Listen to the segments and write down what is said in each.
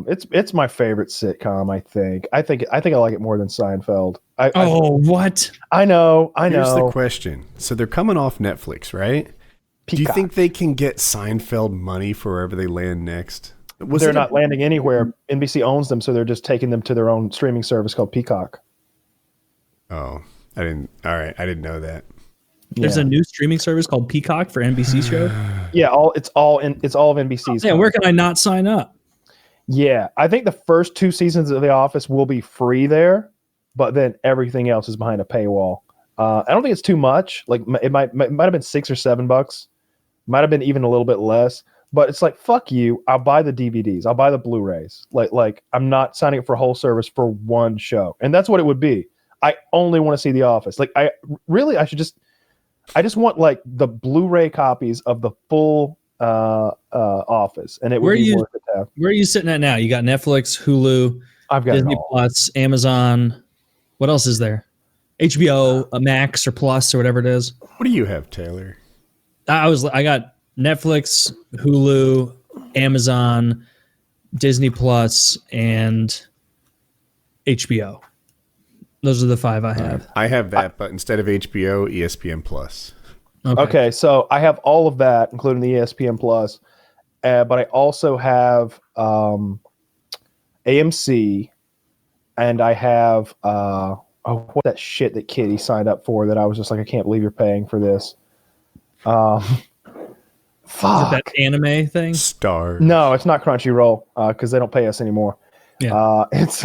It's my favorite sitcom. I think I like it more than Seinfeld. What? I know. Here's the question. So they're coming off Netflix, right? Do you think they can get Seinfeld money for wherever they land next? They're not landing anywhere. NBC owns them, so they're just taking them to their own streaming service called Peacock. Oh, I didn't. All right, I didn't know that. There's a new streaming service called Peacock for NBC shows. Yeah, it's all of NBC's. Yeah, where can I not sign up? Yeah, I think the first 2 seasons of The Office will be free there, but then everything else is behind a paywall. I don't think it's too much. Like it might have been $6 or $7. Might have been even a little bit less. But it's like, fuck you. I'll buy the DVDs. I'll buy the Blu-rays. Like I'm not signing up for a whole service for one show, and that's what it would be. I only want to see The Office. Like I just want like the Blu-ray copies of the full Office, and it would be worth it to have. Where are you sitting at now? You got Netflix, Hulu, I've got Disney Plus, Amazon. What else is there? HBO, Max or Plus or whatever it is. What do you have, Taylor? I got Netflix, Hulu, Amazon, Disney Plus, and HBO. Those are the 5 I have. I have that, but instead of HBO, ESPN Plus. Okay, so I have all of that, including the ESPN Plus, but I also have AMC, and I have what that shit that Kitty signed up for that I was just like, I can't believe you're paying for this. Fuck. Is it that anime thing? Star. No, it's not Crunchyroll because they don't pay us anymore. Yeah. It's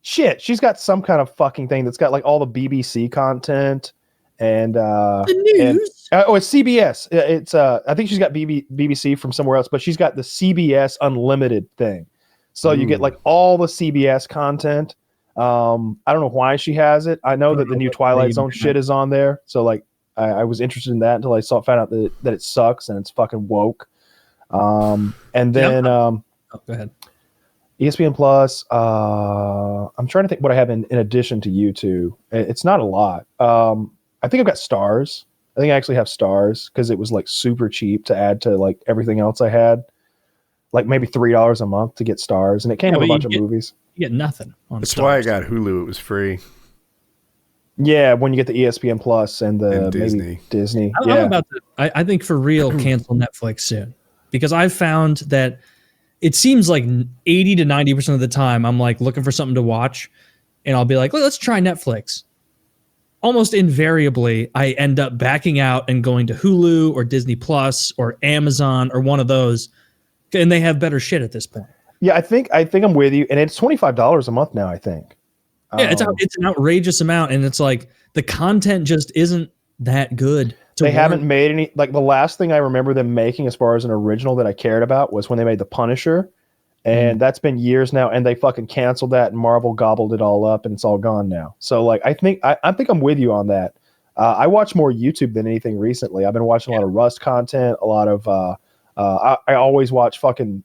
shit. She's got some kind of fucking thing that's got like all the BBC content and the news. It's CBS. It's I think she's got BBC from somewhere else, but she's got the CBS Unlimited thing. So you get like all the CBS content. I don't know why she has it. I know that the new Twilight Zone shit is on there. So like I was interested in that until I found out that it sucks and it's fucking woke. And then go ahead. ESPN Plus. I'm trying to think what I have in addition to YouTube. It's not a lot. I think I've got Stars. I think I actually have Stars because it was like super cheap to add to like everything else I had. Like maybe $3 a month to get Stars, and it came with a bunch of movies. You get nothing on That's Stars. why I got Hulu. It was free. Yeah, when you get the ESPN Plus and the Disney. Disney. I'm about to, I think for real cancel Netflix soon, because I've found that it seems like 80 to 90% of the time I'm like looking for something to watch, and I'll be like, let's try Netflix. Almost invariably, I end up backing out and going to Hulu or Disney Plus or Amazon or one of those, and they have better shit at this point. Yeah, I think I'm with you, and it's $25 a month now. I think. Yeah, it's an outrageous amount, and it's like the content just isn't that good. They haven't made any. Like the last thing I remember them making, as far as an original that I cared about, was when they made The Punisher, and that's been years now. And they fucking canceled that, and Marvel gobbled it all up, and it's all gone now. So like, I think I'm with you on that. I watch more YouTube than anything recently. I've been watching a lot of Rust content, a lot of. I always watch fucking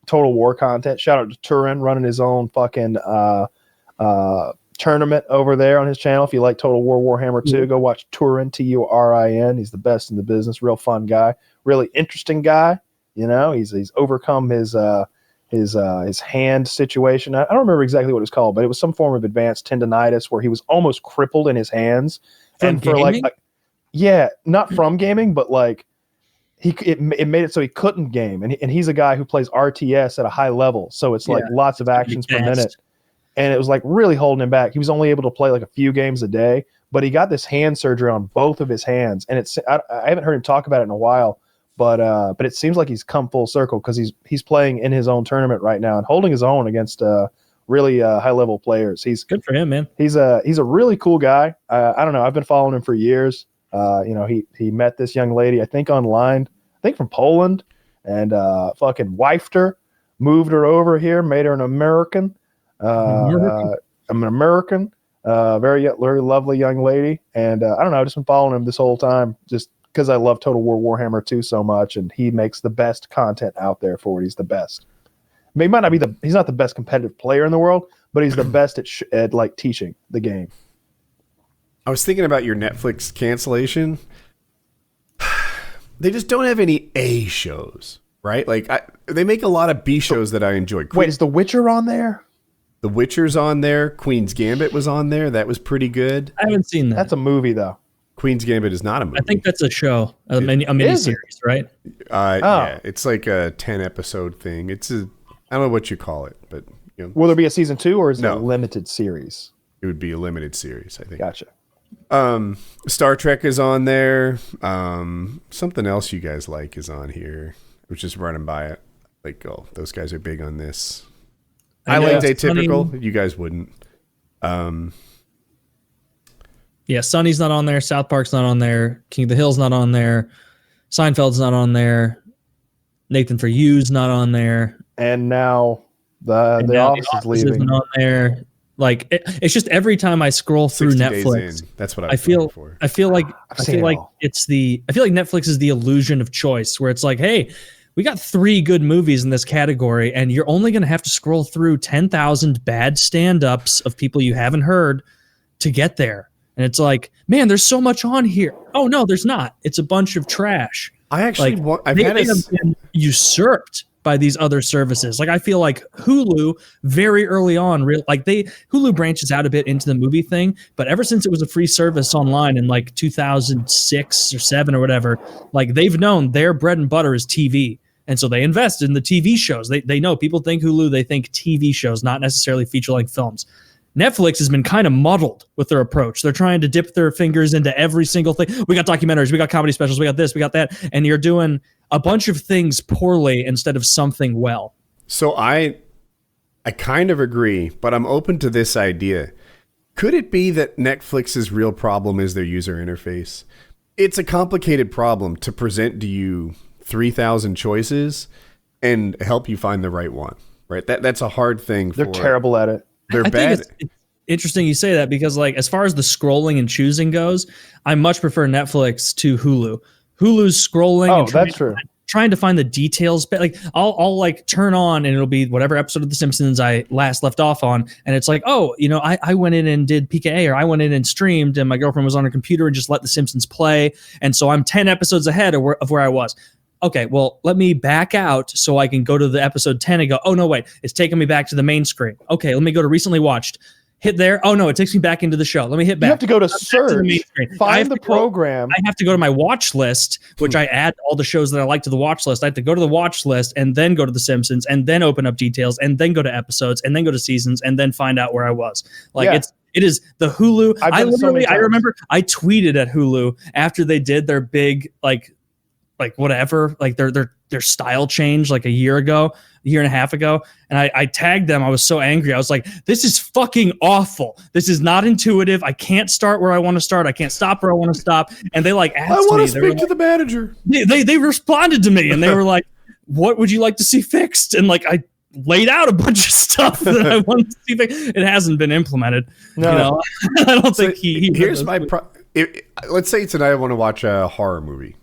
Total War content. Shout out to Turin running his own fucking tournament over there on his channel. If you like Total War Warhammer 2, go watch Turin, Turin. He's the best in the business. Real fun guy, really interesting guy. You know, he's overcome his hand situation. I don't remember exactly what it was called, but it was some form of advanced tendonitis where he was almost crippled in his hands. From gaming? Not from gaming, but like it made it so he couldn't game. And he's a guy who plays RTS at a high level, so it's like lots of actions per minute. And it was like really holding him back. He was only able to play like a few games a day, but he got this hand surgery on both of his hands. And I haven't heard him talk about it in a while, but it seems like he's come full circle because he's playing in his own tournament right now and holding his own against really high level players. He's good for him, man. He's a really cool guy. I don't know. I've been following him for years. He met this young lady, I think online, I think from Poland, and fucking wifed her, moved her over here, made her an American. I'm an American, very lovely young lady, and I don't know. I've just been following him this whole time, just because I love Total War Warhammer 2 so much, and he makes the best content out there for it. He's the best. I mean, he might not be he's not the best competitive player in the world, but he's the best at like teaching the game. I was thinking about your Netflix cancellation. They just don't have any A shows, right? Like they make a lot of B shows that I enjoy. Wait, is The Witcher on there? The Witcher's on there. Queen's Gambit was on there. That was pretty good. I haven't seen that. That's a movie, though. Queen's Gambit is not a movie. I think that's a show, a mini series, right? Yeah, it's like a 10-episode thing. I don't know what you call it, but Will there be a season 2, or is it No. a limited series? It would be a limited series, I think. Gotcha. Star Trek is on there. Something else you guys like is on here. I was just running by it. Like, oh, those guys are big on this. I like Atypical. You guys wouldn't. Yeah, Sunny's not on there. South Park's not on there. King of the Hill's not on there. Seinfeld's not on there. Nathan For You's not on there. And now the Office is leaving. Isn't on there. Like it's just every time I scroll through Netflix, that's what I feel. For. I feel like Netflix is the illusion of choice, where it's like, hey, we got 3 good movies in this category, and you're only going to have to scroll through 10,000 bad stand-ups of people you haven't heard to get there. And it's like, man, there's so much on here. Oh no, there's not. It's a bunch of trash. I actually they have been usurped by these other services. Like I feel like Hulu very early on, Hulu branches out a bit into the movie thing, but ever since it was a free service online in like 2006 or 7 or whatever, like they've known their bread and butter is TV. And so they invest in the TV shows. They know people think Hulu, they think TV shows, not necessarily feature-length films. Netflix has been kind of muddled with their approach. They're trying to dip their fingers into every single thing. We got documentaries, we got comedy specials, we got this, we got that. And you're doing a bunch of things poorly instead of something well. So I kind of agree, but I'm open to this idea. Could it be that Netflix's real problem is their user interface? It's a complicated problem to present to you 3,000 choices and help you find the right one, right? That's a hard thing. They're terrible at it. They're bad. It's interesting you say that because, like, as far as the scrolling and choosing goes, I much prefer Netflix to Hulu. Hulu's scrolling. Oh, that's true. Trying to find the details, but like I'll like turn on and it'll be whatever episode of The Simpsons I last left off on, and it's like, oh, I went in and did PKA, or I went in and streamed, and my girlfriend was on her computer and just let The Simpsons play, and so I'm 10 episodes ahead of where I was. Okay, well, let me back out so I can go to the episode 10 and go, oh, no, wait, it's taking me back to the main screen. Okay, let me go to recently watched. Hit there. Oh, no, it takes me back into the show. Let me hit back. You have to go to search, find the program. I have to go to my watch list, which I add all the shows that I like to the watch list. I have to go to the watch list and then go to The Simpsons and then open up details and then go to episodes and then go to seasons and then find out where I was. Like, it is the Hulu. I remember I tweeted at Hulu after they did their big, like whatever, like their style change like a year and a half ago. And I tagged them. I was so angry. I was like, this is fucking awful. This is not intuitive. I can't start where I want to start. I can't stop where I want to stop. And they like asked me. I want to speak to the manager. They responded to me and they were like, what would you like to see fixed? And like, I laid out a bunch of stuff that I wanted to see fixed. It hasn't been implemented. No, I don't think here's my let's say tonight I want to watch a horror movie.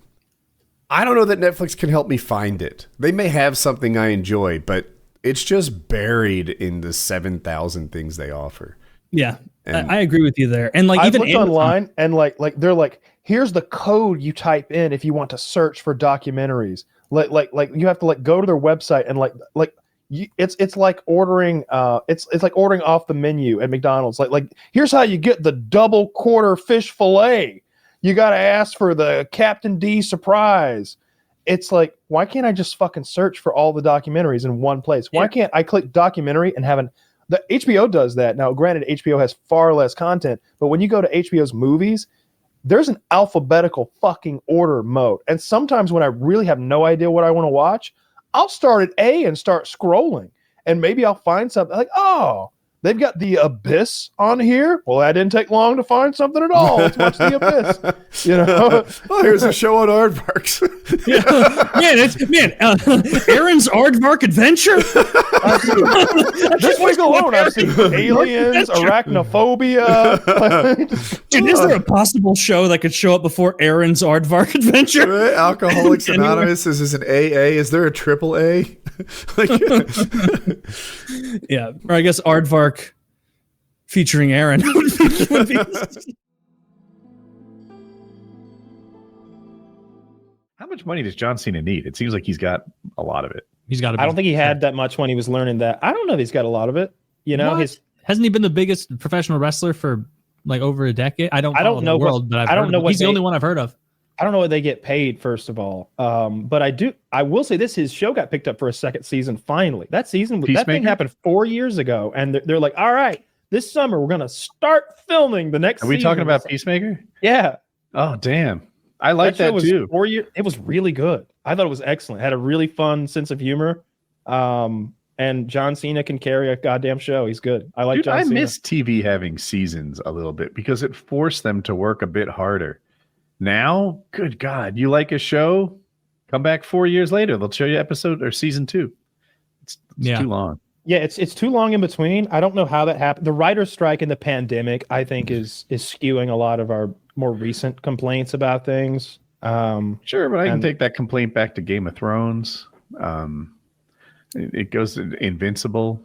I don't know that Netflix can help me find it. They may have something I enjoy, but it's just buried in the 7,000 things they offer. Yeah, I agree with you there. And like, I've even looked online, and like they're like, here's the code you type in if you want to search for documentaries. Like you have to like go to their website and it's like ordering it's like ordering off the menu at McDonald's. Like here's how you get the double quarter fish fillet. You got to ask for the Captain D surprise. It's like, why can't I just fucking search for all the documentaries in one place? Why can't I click documentary and the HBO does that. Now, granted, HBO has far less content, but when you go to HBO's movies, there's an alphabetical fucking order mode. And sometimes when I really have no idea what I want to watch, I'll start at A and start scrolling. And maybe I'll find something like, oh, they've got The Abyss on here. Well, that didn't take long to find something at all. Let's watch The Abyss. Here's a show on Aardvarks. Aaron's Aardvark Adventure. This week alone, I've seen Aliens, Arachnophobia. Dude, is there a possible show that could show up before Aaron's Aardvark Adventure? Right? Alcoholics Anonymous is an AA. Is there a triple A? Yeah, or I guess Aardvark featuring Aaron would be. How much money does John Cena need? It seems like he's got a lot of it. He's got. I don't think he had that much when he was learning that. I don't know if he's got a lot of it. You know, hasn't he been the biggest professional wrestler for like over a decade? I don't know the world, but he's the only one I've heard of. I don't know what they get paid, first of all. But I will say this: his show got picked up for a second season. Finally, that thing happened 4 years ago, and they're like, all right, this summer we're gonna start filming the next. Are we talking about Peacemaker? Yeah. Oh damn, I like that too. 4 years. It was really good. I thought it was excellent. It had a really fun sense of humor. And John Cena can carry a goddamn show. He's good. I like John Cena. I miss TV having seasons a little bit because it forced them to work a bit harder. Now, good God, you like a show? Come back 4 years later. They'll show you episode or season 2. It's too long. Yeah, it's too long in between. I don't know how that happened. The writer's strike and the pandemic, I think, is skewing a lot of our more recent complaints about things. Sure, but I can take that complaint back to Game of Thrones. It goes to Invincible.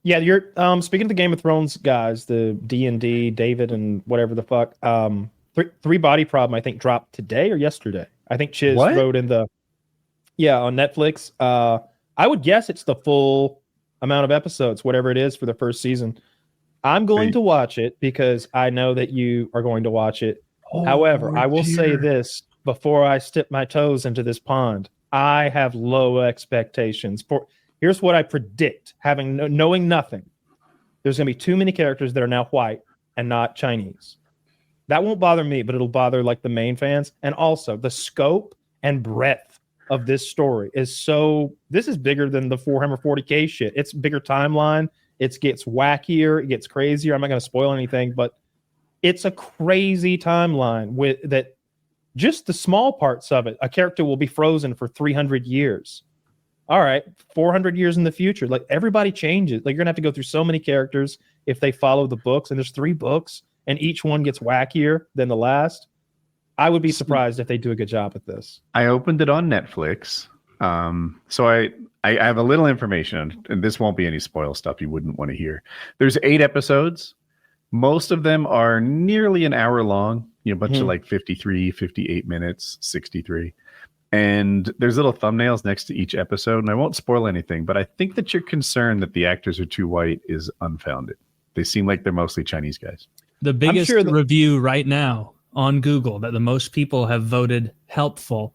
Yeah, you're speaking of the Game of Thrones guys, the D&D, David, and whatever the fuck. Three Body Problem, I think, dropped today or yesterday. I think Chiz wrote in on Netflix. I would guess it's the full amount of episodes, whatever it is for the first season. I'm going to watch it because I know that you are going to watch it. However, I will say this before I step my toes into this pond. I have low expectations. Here's what I predict, knowing nothing. There's going to be too many characters that are now white and not Chinese. That won't bother me, but it'll bother like the main fans. And also the scope and breadth of this story is this is bigger than the 440K shit. It's bigger timeline. It gets wackier. It gets crazier. I'm not going to spoil anything, but it's a crazy timeline with that. Just the small parts of it. A character will be frozen for 300 years. All right, 400 years in the future. Like everybody changes. Like you're gonna have to go through so many characters if they follow the books. And there's 3 books, and each one gets wackier than the last. I would be surprised if they do a good job at this. I opened it on Netflix, so I have a little information, and this won't be any spoil stuff you wouldn't want to hear. There's 8 episodes. Most of them are nearly an hour long. A bunch of like 53, 58 minutes, 63. And there's little thumbnails next to each episode. And I won't spoil anything, but I think that your concern that the actors are too white is unfounded. They seem like they're mostly Chinese guys. The biggest review right now on Google that the most people have voted helpful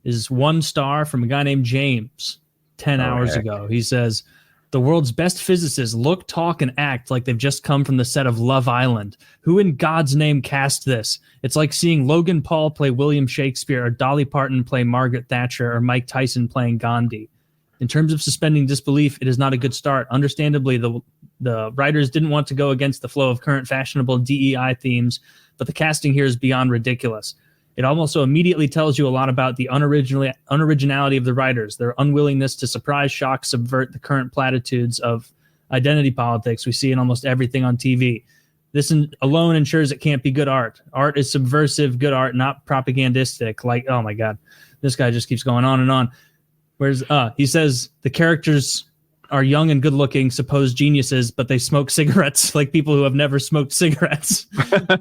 is 1 star from a guy named James 10 hours ago. He says, the world's best physicists look, talk, and act like they've just come from the set of Love Island. Who in God's name cast this? It's like seeing Logan Paul play William Shakespeare or Dolly Parton play Margaret Thatcher or Mike Tyson playing Gandhi. In terms of suspending disbelief, it is not a good start. Understandably, the writers didn't want to go against the flow of current fashionable DEI themes, but the casting here is beyond ridiculous. It also immediately tells you a lot about the unoriginality of the writers, their unwillingness to surprise, shock, subvert the current platitudes of identity politics we see in almost everything on TV. This alone ensures it can't be good art. Art is subversive, good art, not propagandistic. Like, oh my God, this guy just keeps going on and on. Whereas he says the characters are young and good-looking, supposed geniuses, but they smoke cigarettes like people who have never smoked cigarettes.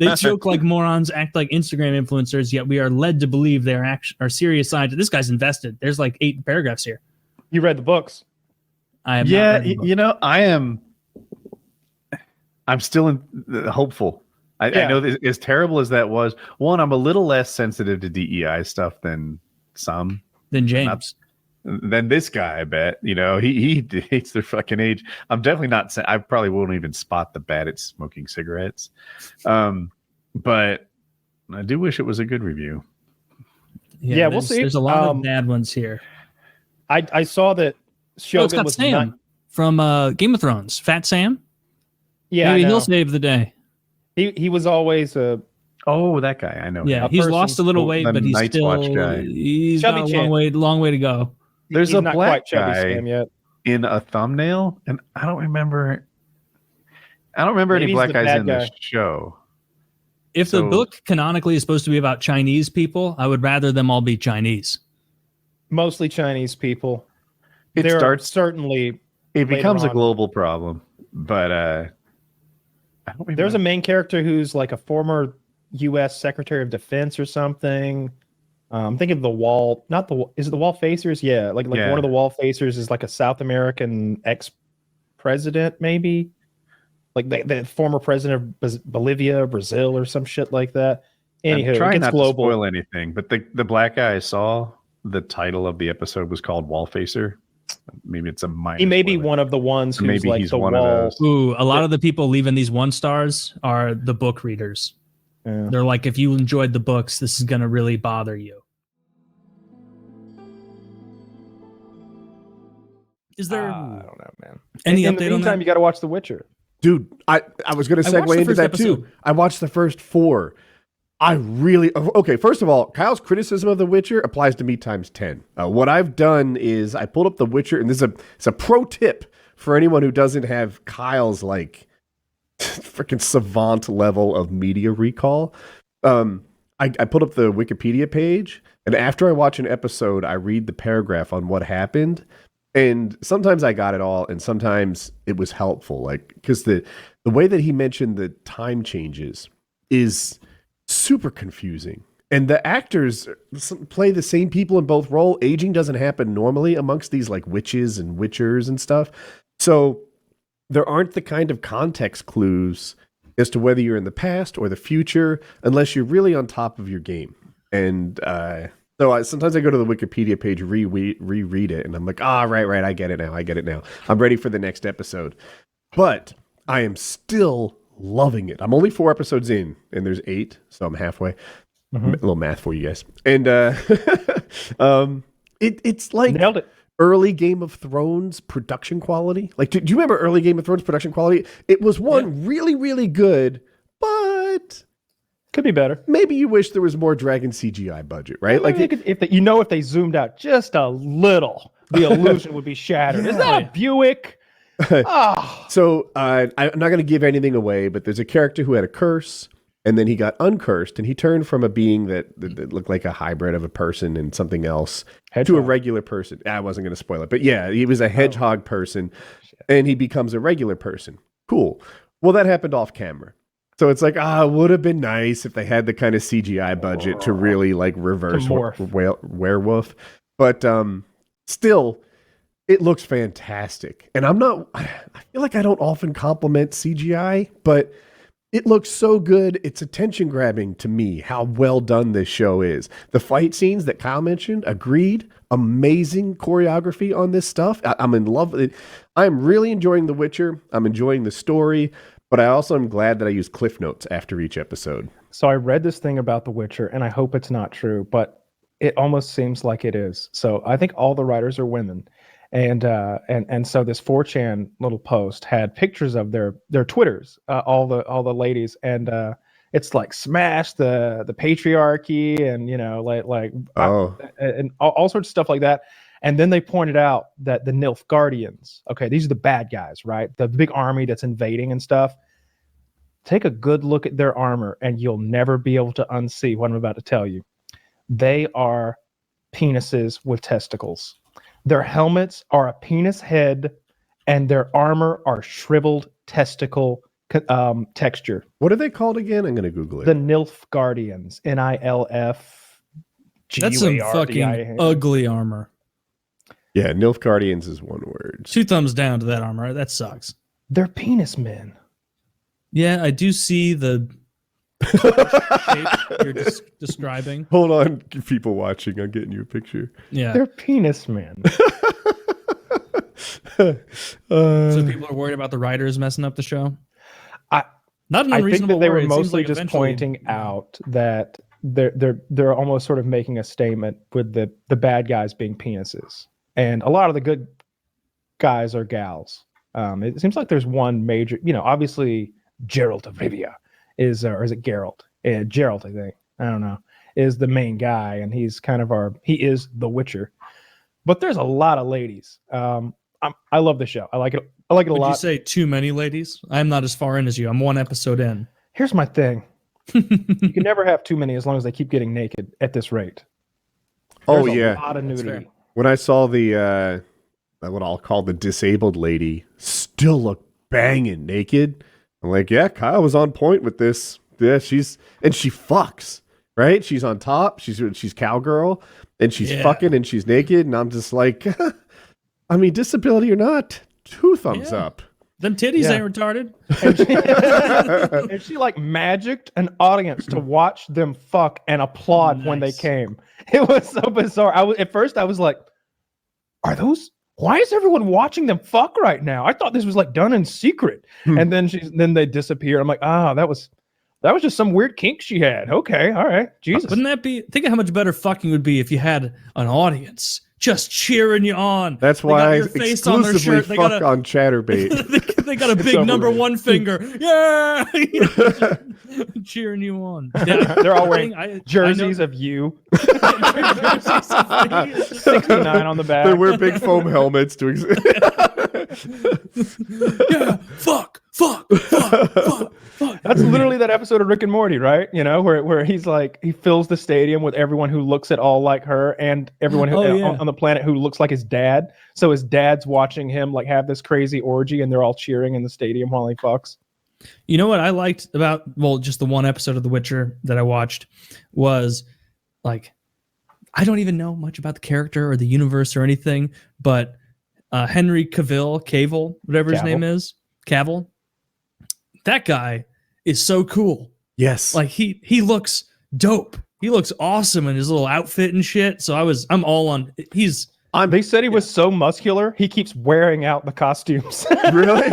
They joke like morons, act like Instagram influencers, yet we are led to believe they are serious scientists. This guy's invested. There's like 8 paragraphs here. You read the books. I have not read the books. I'm still hopeful. I know that as terrible as that was, I'm a little less sensitive to DEI stuff than some. Than James. Than this guy, I bet. He hates their fucking age. I'm definitely not. I probably won't even spot the bad at smoking cigarettes. But I do wish it was a good review. Yeah, we'll see. There's a lot of bad ones here. I saw that Shogun was Sam from Game of Thrones. Fat Sam. Yeah, maybe he'll save the day. He was always a. Oh, that guy. I know. Yeah, he's lost a little weight, but he's still he's got a long way to go. There's he's a not black quite chubby guy Sam yet. In a thumbnail, and I don't remember any black guys in the show. If the book canonically is supposed to be about Chinese people, I would rather them all be Chinese. Mostly Chinese people. It becomes a global problem, but I don't remember. There's a main character who's like a former U.S. Secretary of Defense or something. I'm thinking of the wall, not the, is it the wall facers? Yeah, like Yeah. one of the wall facers is like a South American ex-president, maybe like the former president of Bolivia, Brazil, or some shit like that. I'm Anywho, it trying gets not global. to spoil anything, but the black guy I saw, the title of the episode was called Wall Facer. Maybe it's a minor. He may be spoiler. one of the ones who's Maybe like he's the one of wall. those. Ooh, a lot of the people leaving these 1 stars are the book readers. Yeah. They're like, if you enjoyed the books, this is going to really bother you. Is there I don't know, man. any in update the on meantime, that? you got to watch The Witcher. Dude, I was going to I watched segue the into first that episode. too. I watched the first 4. I really okay. First of all, Kyle's criticism of The Witcher applies to me times 10. What I've done is I pulled up The Witcher, and this is it's a pro tip for anyone who doesn't have Kyle's like freaking savant level of media recall. I pulled up the Wikipedia page, and after I watch an episode, I read the paragraph on what happened. And sometimes I got it all, and sometimes it was helpful, like because the way that he mentioned the time changes is super confusing. And the actors play the same people in both roles. Aging doesn't happen normally amongst these like witches and witchers and stuff. So there aren't the kind of context clues as to whether you're in the past or the future unless you're really on top of your game. And so sometimes I go to the Wikipedia page, reread it, and I'm like, right, I get it now. I'm ready for the next episode. But I am still loving it. I'm only 4 episodes in, and there's 8, so I'm halfway. A little math for you guys. And it's like Nailed it. early Game of Thrones production quality. Like, do you remember early Game of Thrones production quality? It was really, really good, but Could be better. maybe you wish there was more Dragon CGI budget, right? Like if they zoomed out just a little, the illusion would be shattered. Is that a Buick? So I'm not going to give anything away, but there's a character who had a curse, and then he got uncursed, and he turned from a being that looked like a hybrid of a person and something else to a regular person. I wasn't going to spoil it, but yeah, he was a hedgehog person, and he becomes a regular person. Cool. Well, that happened off camera. So it's like, it would have been nice if they had the kind of CGI budget to really like reverse werewolf. But still, it looks fantastic. And I feel like I don't often compliment CGI, but it looks so good. It's attention grabbing to me how well done this show is. The fight scenes that Kyle mentioned, agreed. Amazing choreography on this stuff. I'm in love with it. I'm really enjoying The Witcher. I'm enjoying the story, but I also am glad that I use Cliff Notes after each episode. So I read this thing about The Witcher, and I hope it's not true, but it almost seems like it is. So I think all the writers are women. And so this 4chan little post had pictures of their Twitters, all the ladies, and it's like smash the patriarchy, and and all sorts of stuff like that. And then they pointed out that the Nilfgaardians, okay, these are the bad guys, right? The big army that's invading and stuff. Take a good look at their armor, and you'll never be able to unsee what I'm about to tell you. They are penises with testicles. Their helmets are a penis head, and their armor are shriveled testicle texture. What are they called again? I'm going to Google it. The Nilfgaardians. Nilf. That's some fucking ugly armor. Yeah, Nilfgaardians is one word. 2 thumbs down to that armor. That sucks. They're penis men. Yeah, I do see the shape you're describing. Hold on, people watching. I'm getting you a picture. Yeah. They're penis men. So people are worried about the writers messing up the show? Not an I think unreasonable that they were worry. It seems mostly like just eventually- pointing out that they're almost sort of making a statement with the bad guys being penises, and a lot of the good guys are gals. It seems like there's one major, obviously Geralt of Rivia is, or is it Geralt? Geralt, I think. I don't know. Is the main guy, and he's kind of he is the Witcher. But there's a lot of ladies. I love the show. I like it. I like it a lot. Would you say too many ladies? I'm not as far in as you. I'm 1 episode in. Here's my thing. You can never have too many as long as they keep getting naked at this rate. There's a lot of nudity. When I saw the what I'll call the disabled lady still look banging naked, I'm like, yeah, Kyle was on point with this. Yeah, she fucks. right? She's on top. She's cowgirl, and she's fucking, and she's naked, and I'm just like, I mean, disability or not, 2 thumbs up. Them titties ain't retarded. And she like magicked an audience to watch them fuck and applaud when they came. It was so bizarre. At first I was like, why is everyone watching them fuck right now? I thought this was like done in secret. And then they disappear. I'm like, that was just some weird kink she had. Okay, all right. Jesus. Wouldn't that be, think of how much better fucking would be if you had an audience just cheering you on. That's why I exclusively fuck on Chatterbait. They got a big number 1 finger. Yeah! Cheering you on. They're all wearing jerseys of you. 69 on the back. They wear big foam helmets to yeah, fuck. That's literally that episode of Rick and Morty, right? You know, where he's like, he fills the stadium with everyone who looks at all like her and everyone who on the planet who looks like his dad. So his dad's watching him like have this crazy orgy and they're all cheering in the stadium while he fucks. You know what I liked about, just the one episode of The Witcher that I watched was like, I don't even know much about the character or the universe or anything, but Henry Cavill, whatever his name is, Cavill, that guy is so cool. Yes. Like he looks dope. He looks awesome in his little outfit and shit. So I'm all on. They said he was so muscular, he keeps wearing out the costumes. Really?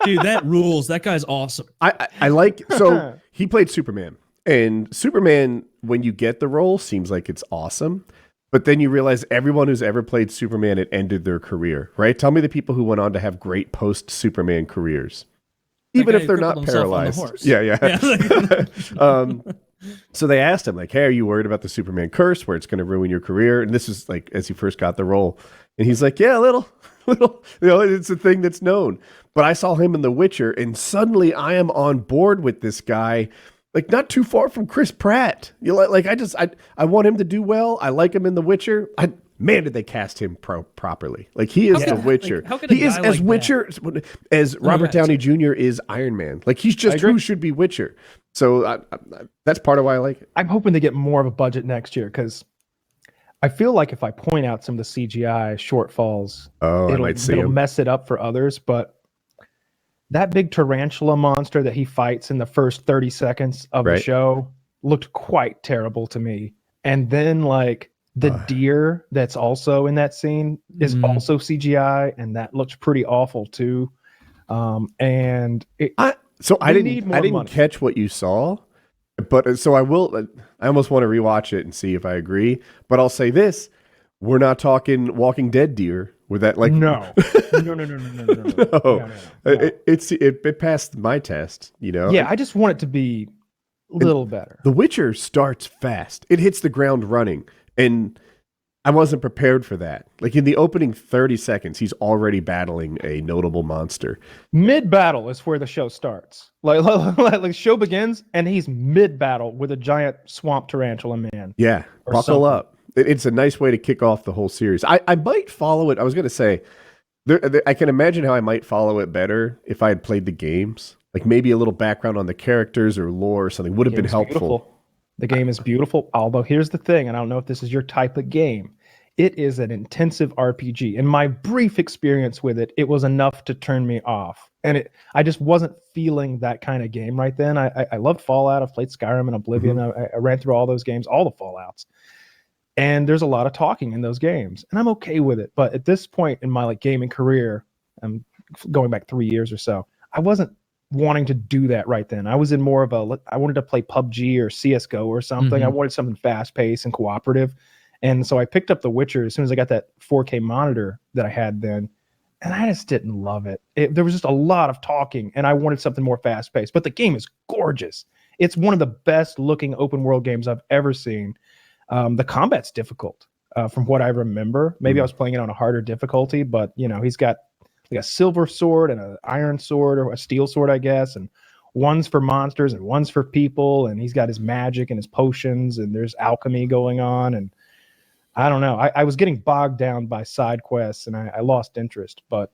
Dude, that rules. That guy's awesome. I like, so he played Superman, and Superman, when you get the role, seems like it's awesome. But then you realize everyone who's ever played Superman, it ended their career, right? Tell me the people who went on to have great post-Superman careers. Even if they're not paralyzed. Yeah. So they asked him, like, hey, are you worried about the Superman curse where it's going to ruin your career? And this is like as he first got the role. And he's like, yeah, a little, it's a thing that's known. But I saw him in The Witcher, and suddenly I am on board with this guy, like not too far from Chris Pratt. You know, like I want him to do well. I like him in The Witcher. Man, did they cast him properly? Like he is the Witcher. He is as Witcher as Robert Downey Jr. is Iron Man. Like he's just who should be Witcher. So that's part of why I like it. I'm hoping to get more of a budget next year because I feel like if I point out some of the CGI shortfalls, it'll mess it up for others. But that big tarantula monster that he fights in the first 30 seconds of the show looked quite terrible to me. And then like the deer that's also in that scene is also CGI, and that looks pretty awful too. I didn't catch what you saw, but so I will. I almost want to rewatch it and see if I agree. But I'll say this: we're not talking Walking Dead deer. With that, like no. It passed my test. You know. Yeah, I just want it to be a little better. The Witcher starts fast. It hits the ground running. And I wasn't prepared for that. Like in the opening 30 seconds, he's already battling a notable monster. Mid-battle is where the show starts. Like the show begins, and he's mid-battle with a giant swamp tarantula man. Yeah, buckle up. It's a nice way to kick off the whole series. I might follow it. I was going to say, I can imagine how I might follow it better if I had played the games. Like maybe a little background on the characters or lore or something would have been helpful. Beautiful. The game is beautiful, although here's the thing, and I don't know if this is your type of game. It is an intensive RPG. In my brief experience with it, it was enough to turn me off. And I just wasn't feeling that kind of game right then. I loved Fallout. I've played Skyrim and Oblivion. I ran through all those games, all the Fallouts. And there's a lot of talking in those games, and I'm okay with it. But at this point in my gaming career, I'm going back 3 years or so, I wasn't wanting to do that right then. I was in more of I wanted to play PUBG or CSGO or something. I wanted something fast paced and cooperative. And so I picked up The Witcher as soon as I got that 4K monitor that I had then. And I just didn't love it. There was just a lot of talking, and I wanted something more fast paced. But the game is gorgeous. It's one of the best looking open world games I've ever seen. The combat's difficult from what I remember. Maybe I was playing it on a harder difficulty, but he's got like a silver sword and an iron sword or a steel sword, I guess. And one's for monsters and one's for people. And he's got his magic and his potions, and there's alchemy going on. And I don't know. I was getting bogged down by side quests, and I lost interest, but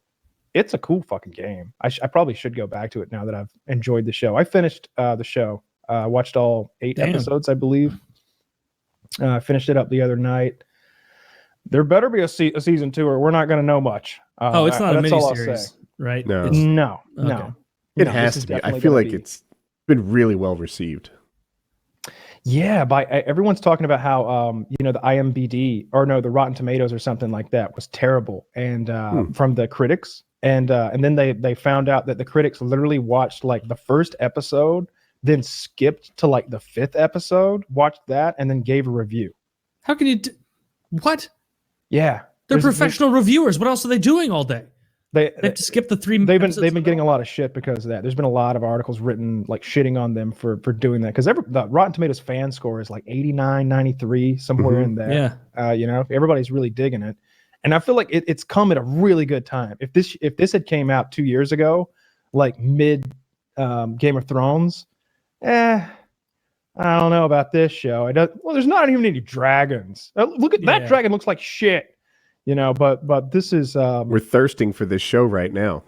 it's a cool fucking game. I probably should go back to it now that I've enjoyed the show. I finished the show. I watched all 8 Damn. episodes, I believe. Finished it up the other night. There better be a season 2, or we're not going to know much. It's not a that's all I'll say. miniseries, right? No. It's- No, Okay. no. It No, has this is to be. I definitely feel gonna like be- it's been really well received. Yeah, everyone's talking about how the IMDb the Rotten Tomatoes or something like that was terrible, and from the critics, and then they found out that the critics literally watched like the first episode, then skipped to like the 5th episode, watched that, and then gave a review. How can you? What? Yeah, They're professional reviewers. What else are they doing all day? They have to skip the 3. They've been getting a lot of shit because of that. There's been a lot of articles written like shitting on them for doing that, because the Rotten Tomatoes fan score is like 89, 93, somewhere in there. Yeah. Everybody's really digging it, and I feel like it's come at a really good time. If this had came out 2 years ago, like mid Game of Thrones, I don't know about this show. There's not even any dragons. Look at that dragon, looks like shit. But this is We're thirsting for this show right now.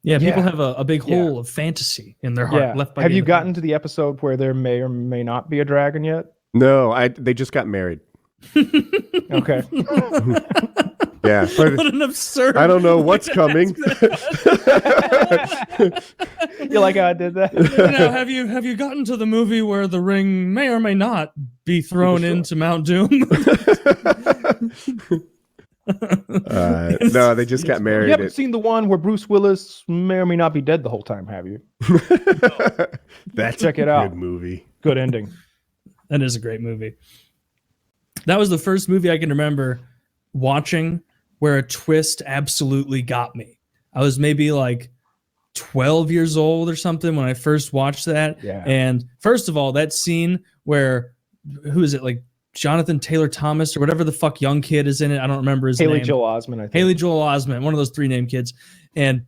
Yeah, people have a big hole of fantasy in their heart left by. Have you gotten to the episode where there may or may not be a dragon yet? No, they just got married. Okay. Yeah. What an absurd. I don't know what's coming. You like how I did that? Now, have you gotten to the movie where the ring may or may not be thrown into Mount Doom? No, they just got married. You haven't seen the one where Bruce Willis may or may not be dead the whole time, have you? That's Check it a out. good movie. Good ending. That is a great movie. That was the first movie I can remember watching where a twist absolutely got me. I was maybe like 12 years old or something when I first watched that. Yeah. And first of all, that scene where, who is it, like Jonathan Taylor Thomas or whatever the fuck young kid is in it. I don't remember his Haley name. Joel Osment, I think. Haley Joel Osment, one of those 3 name kids. And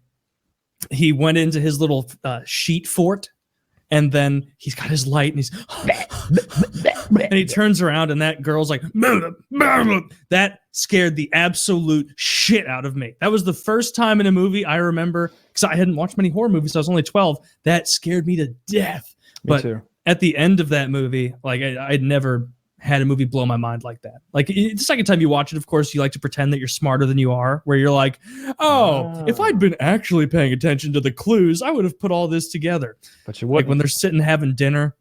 he went into his little sheet fort, and then he's got his light, and he's and he turns around, and that girl's like, that scared the absolute shit out of me. That was the first time in a movie I remember, because I hadn't watched many horror movies, so I was only 12. That scared me to death. Me too. At the end of that movie, like I'd never had a movie blow my mind like that. Like the second time you watch it, of course, you like to pretend that you're smarter than you are, where you're like, if I'd been actually paying attention to the clues, I would have put all this together. But you Like wouldn't. when they're sitting having dinner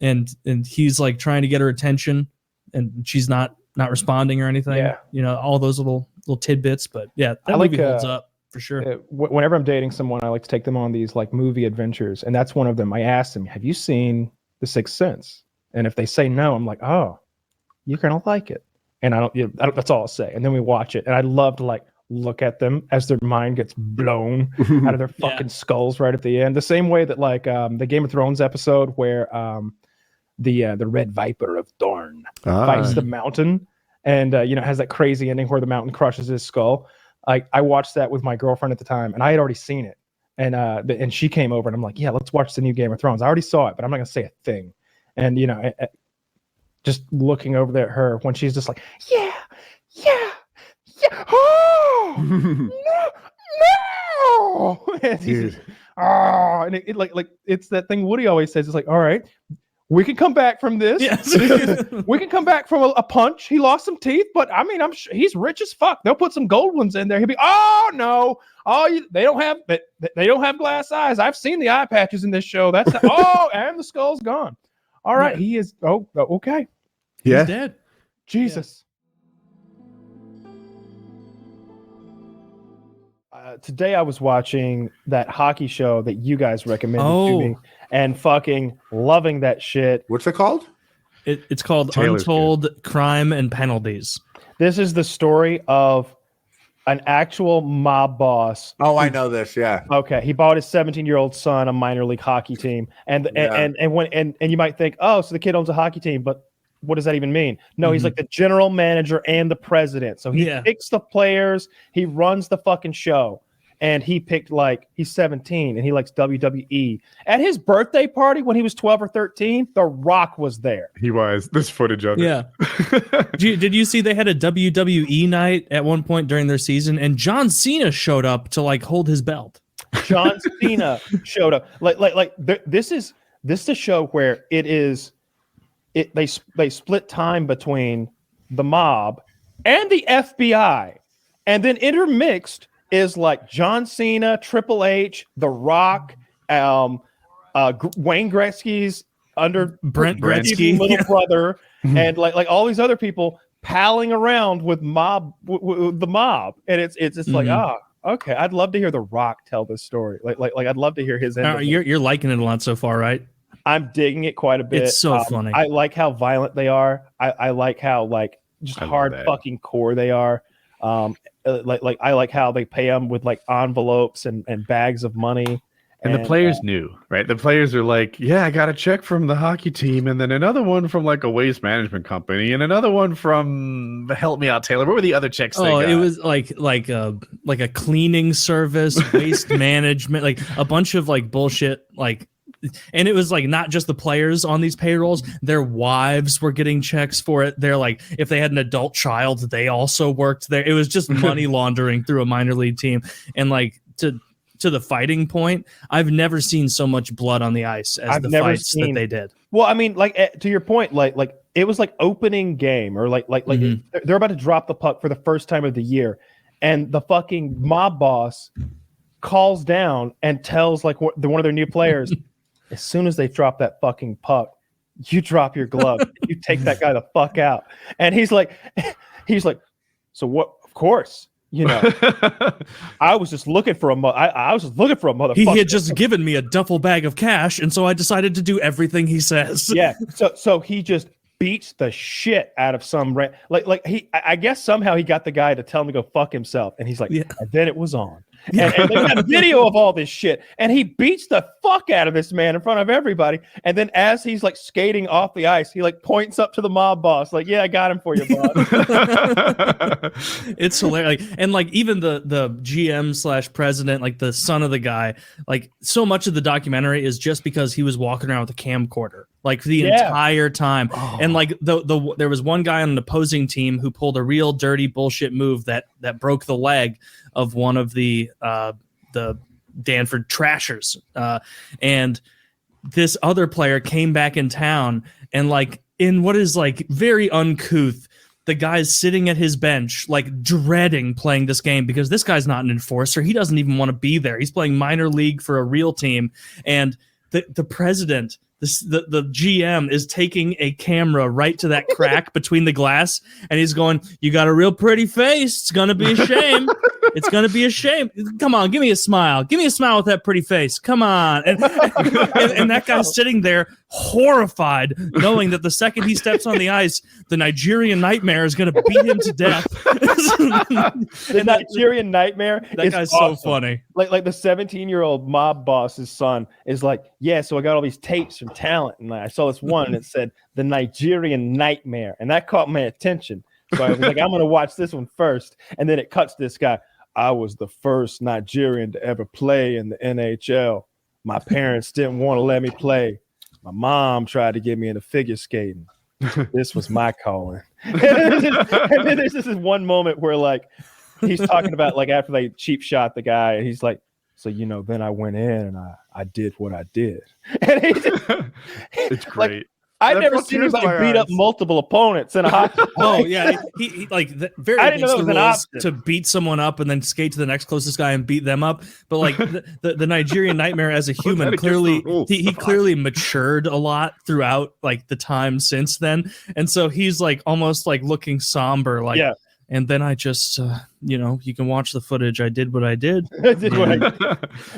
and he's like trying to get her attention and she's not responding or anything. Yeah. All those little tidbits. But yeah, that I like, movie holds up for sure. Whenever I'm dating someone, I like to take them on these like movie adventures, and that's one of them. I asked them, "Have you seen The Sixth Sense?" And if they say no, I'm like, "Oh, you're gonna like it." And I don't. That's all I'll say. And then we watch it, and I love to like look at them as their mind gets blown out of their fucking skulls right at the end. The same way that like the Game of Thrones episode where the Red Viper of Dorne fights the mountain, and has that crazy ending where the mountain crushes his skull. I watched that with my girlfriend at the time, and I had already seen it, and she came over, and I'm like, yeah, let's watch the new Game of Thrones. I already saw it, but I'm not gonna say a thing. And just looking over there at her when she's just like, yeah, oh, no. And he's just, and it like it's that thing Woody always says. It's like, all right, we can come back from this. Yes. We can come back from a punch. He lost some teeth, but I mean, I'm sure he's rich as fuck. They'll put some gold ones in there. He'll be, oh no, they don't have glass eyes. I've seen the eye patches in this show. That's and the skull's gone. All right, he is. Oh, okay. Yeah. He's dead. Jesus. Today I was watching that hockey show that you guys recommended to me, and fucking loving that shit. What's it called? It's called Taylor's Untold Crime and Penalties. This is the story of an actual mob boss. Oh, I know this. Yeah. Okay, he bought his 17-year-old son a minor league hockey team, and you might think, oh, so the kid owns a hockey team, but what does that even mean? No, he's like the general manager and the president. So he picks the players, he runs the fucking show. And he picked he's 17 and he likes WWE. At his birthday party when he was 12 or 13, The Rock was there. He was. There's footage of it. Yeah. Did you see they had a WWE night at one point during their season, and John Cena showed up to hold his belt? John Cena showed up. This this is a show where they split time between the mob and the FBI, and then intermixed is like John Cena, Triple H, The Rock, Wayne Gretzky's Brent Gretzky, little brother, and like all these other people palling around with the mob, and it's like okay, I'd love to hear The Rock tell this story. Like I'd love to hear his end. You're liking it a lot so far, right? I'm digging it quite a bit. It's so funny. I like how violent they are. I like how like just hard fucking core they are. I like how they pay them with like envelopes and bags of money. And the players knew, right? The players are like, yeah, I got a check from the hockey team, and then another one from like a waste management company, and another one from Help Me Out, Taylor. What were the other checks? It was like a cleaning service, waste management, like a bunch of like bullshit, like. And it was like not just the players on these payrolls, their wives were getting checks for it. They're like, if they had an adult child, they also worked there. It was just money laundering through a minor league team. And like to the fighting point, I've never seen so much blood on the ice as the fights that they did. Well, I mean, like to your point, like it was like opening game, or like they're about to drop the puck for the first time of the year, and the fucking mob boss calls down and tells like one of their new players, as soon as they drop that fucking puck, you drop your glove, you take that guy the fuck out. And he's like, so what? Of course, you know, I was just looking for I was just looking for a motherfucker. He had just given me a duffel bag of cash, and so I decided to do everything he says. Yeah. So he just beats the shit out of some I guess somehow he got the guy to tell him to go fuck himself, and he's like, and then it was on. And they got a video of all this shit, and he beats the fuck out of this man in front of everybody. And then as he's like skating off the ice, he like points up to the mob boss, like, "Yeah, I got him for you, boss." It's hilarious. And like even the GM / president, like the son of the guy, like so much of the documentary is just because he was walking around with a camcorder like the entire time. And like there was one guy on an opposing team who pulled a real dirty bullshit move that broke the leg of one of the Danford Trashers, and this other player came back in town, and like in what is like very uncouth, the guy's sitting at his bench like dreading playing this game because this guy's not an enforcer. He doesn't even want to be there. He's playing minor league for a real team, and the president, the GM, is taking a camera right to that crack between the glass, and he's going, "You got a real pretty face. It's gonna be a shame. It's gonna be a shame. Come on, give me a smile. Give me a smile with that pretty face. Come on." And that guy's sitting there horrified, knowing that the second he steps on the ice, the Nigerian Nightmare is gonna beat him to death. The Nigerian Nightmare. That guy's awesome. So funny. Like the 17-year-old mob boss's son is like, "Yeah, so I got all these tapes from talent, and I saw this one, and it said the Nigerian Nightmare, and that caught my attention. So I was like, I'm gonna watch this one first." And then it cuts this guy. "I was the first Nigerian to ever play in the NHL. My parents didn't want to let me play. My mom tried to get me into figure skating. This was my calling." And then there's this one moment where like he's talking about like after they cheap shot the guy, and he's like, "So, you know, then I went in and I did what I did." And it's great. Like, I've never seen anybody beat up multiple opponents in a hockey. Oh yeah, he like very. I didn't know that was an option to beat someone up and then skate to the next closest guy and beat them up. But like the Nigerian Nightmare as a human, clearly he clearly matured a lot throughout like the time since then, and so he's like almost like looking somber, like. Yeah. And then I just, you can watch the footage. I did what I did. I did what I did.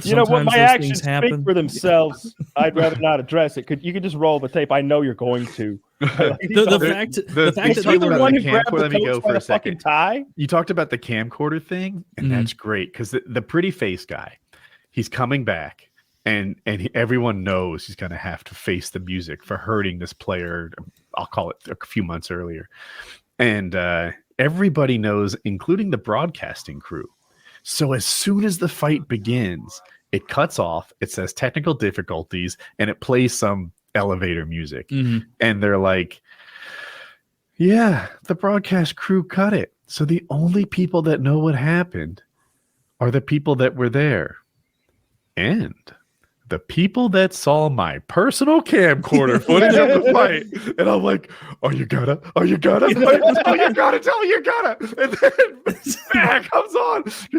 You know what? My actions speak for themselves. I'd rather not address it. You could just roll the tape. I know you're going to. The fact that they were one who grabbed the coach by the fucking tie. You talked about the camcorder thing, and that's great because the pretty face guy, he's coming back, and everyone knows he's going to have to face the music for hurting this player. I'll call it a few months earlier, and. Everybody knows, including the broadcasting crew. So as soon as the fight begins, it cuts off, it says technical difficulties, and it plays some elevator music. Mm-hmm. And they're like, yeah, the broadcast crew cut it. So the only people that know what happened are the people that were there. And the people that saw my personal camcorder footage of the fight, and I'm like, oh, you gotta, oh, you gotta, oh, you gotta, tell me you gotta, and then bang comes on, just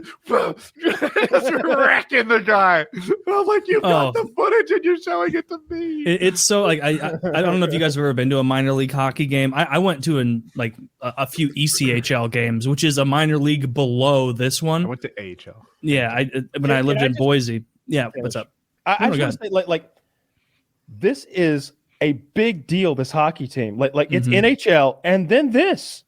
wrecking the guy. And I'm like, you got the footage and you're showing it to me. It's so like I don't know if you guys have ever been to a minor league hockey game. I went to a few ECHL games, which is a minor league below this one. I went to AHL. Yeah, I lived in Boise. Yeah, what's up? I just want to say, like, this is a big deal. This hockey team, like it's NHL, and then this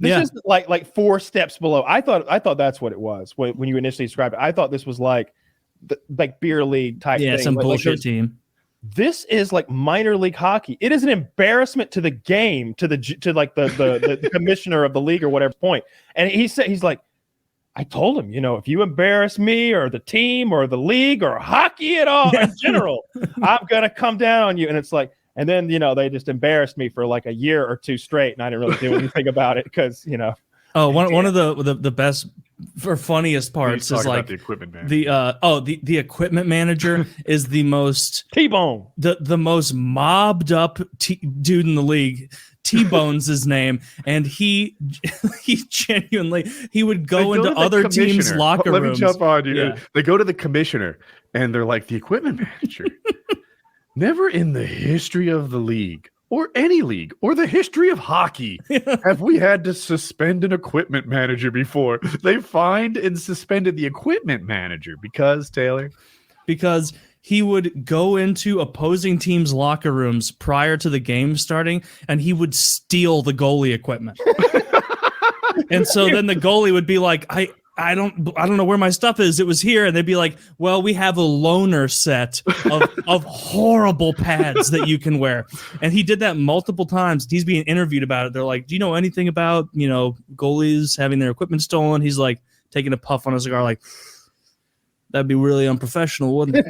is like 4 steps below. I thought that's what it was when you initially described it. I thought this was like beer league type thing. Some bullshit team. This is like minor league hockey. It is an embarrassment to the game, to the commissioner of the league or whatever point. And he's like, I told him, if you embarrass me or the team or the league or hockey at all in general, I'm going to come down on you. And it's like, and then, they just embarrassed me for like a year or 2 straight. And I didn't really do anything about it because, Oh, one of the best or funniest parts is like the equipment manager. The equipment manager is the most T-Bone, the most mobbed up dude in the league. T-Bone's his name, and he genuinely would go into other teams' locker rooms. Let me jump on you. Yeah. They go to the commissioner, and they're like, the equipment manager. Never in the history of the league, or any league, or the history of hockey, have we had to suspend an equipment manager before. They fined and suspended the equipment manager because, Taylor? Because he would go into opposing teams' locker rooms prior to the game starting, and he would steal the goalie equipment. And so then the goalie would be like, I don't know where my stuff is. It was here. And they'd be like, well, we have a loaner set of horrible pads that you can wear. And he did that multiple times. He's being interviewed about it. They're like, do you know anything about, goalies having their equipment stolen? He's like taking a puff on a cigar, like, that'd be really unprofessional, wouldn't it?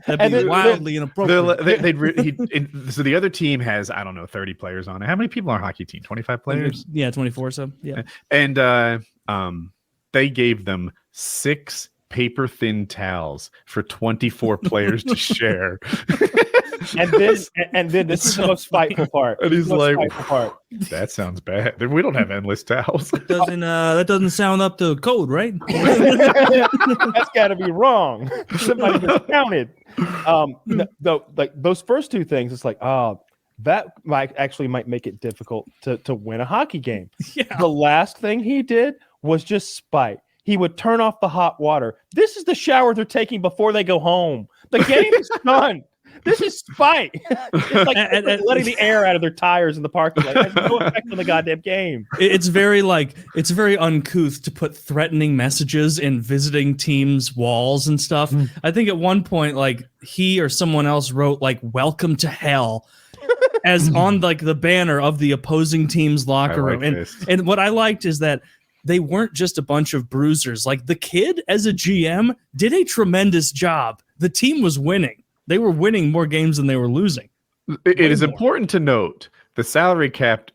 That'd be wildly inappropriate. So the other team has, 30 players on it. How many people are on a hockey team? 25 players? Yeah, 24. So yeah. And they gave them 6 paper thin towels for 24 players to share. and then this is the most spiteful part. And he's like, that sounds bad. We don't have endless towels. That doesn't sound up to code, right? That's got to be wrong. Somebody miscounted. Like those first 2 things, it's like, that might make it difficult to win a hockey game. Yeah. The last thing he did was just spite. He would turn off the hot water. This is the shower they're taking before they go home. The game is done. This is spite. It's like letting the air out of their tires in the parking lot. It has no effect on the goddamn game. It's very uncouth to put threatening messages in visiting teams' walls and stuff. I think at one point, like, he or someone else wrote like "Welcome to Hell" as on like the banner of the opposing team's locker room. And what I liked is that they weren't just a bunch of bruisers. Like, the kid as a GM did a tremendous job. The team was winning. They were winning more games than they were losing. It is important to note the salary cap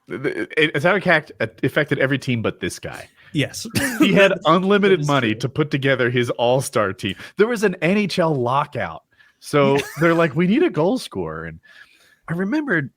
affected every team but this guy. Yes. He had unlimited money to put together his all-star team. There was an NHL lockout. So they're like, we need a goal scorer. And I remembered,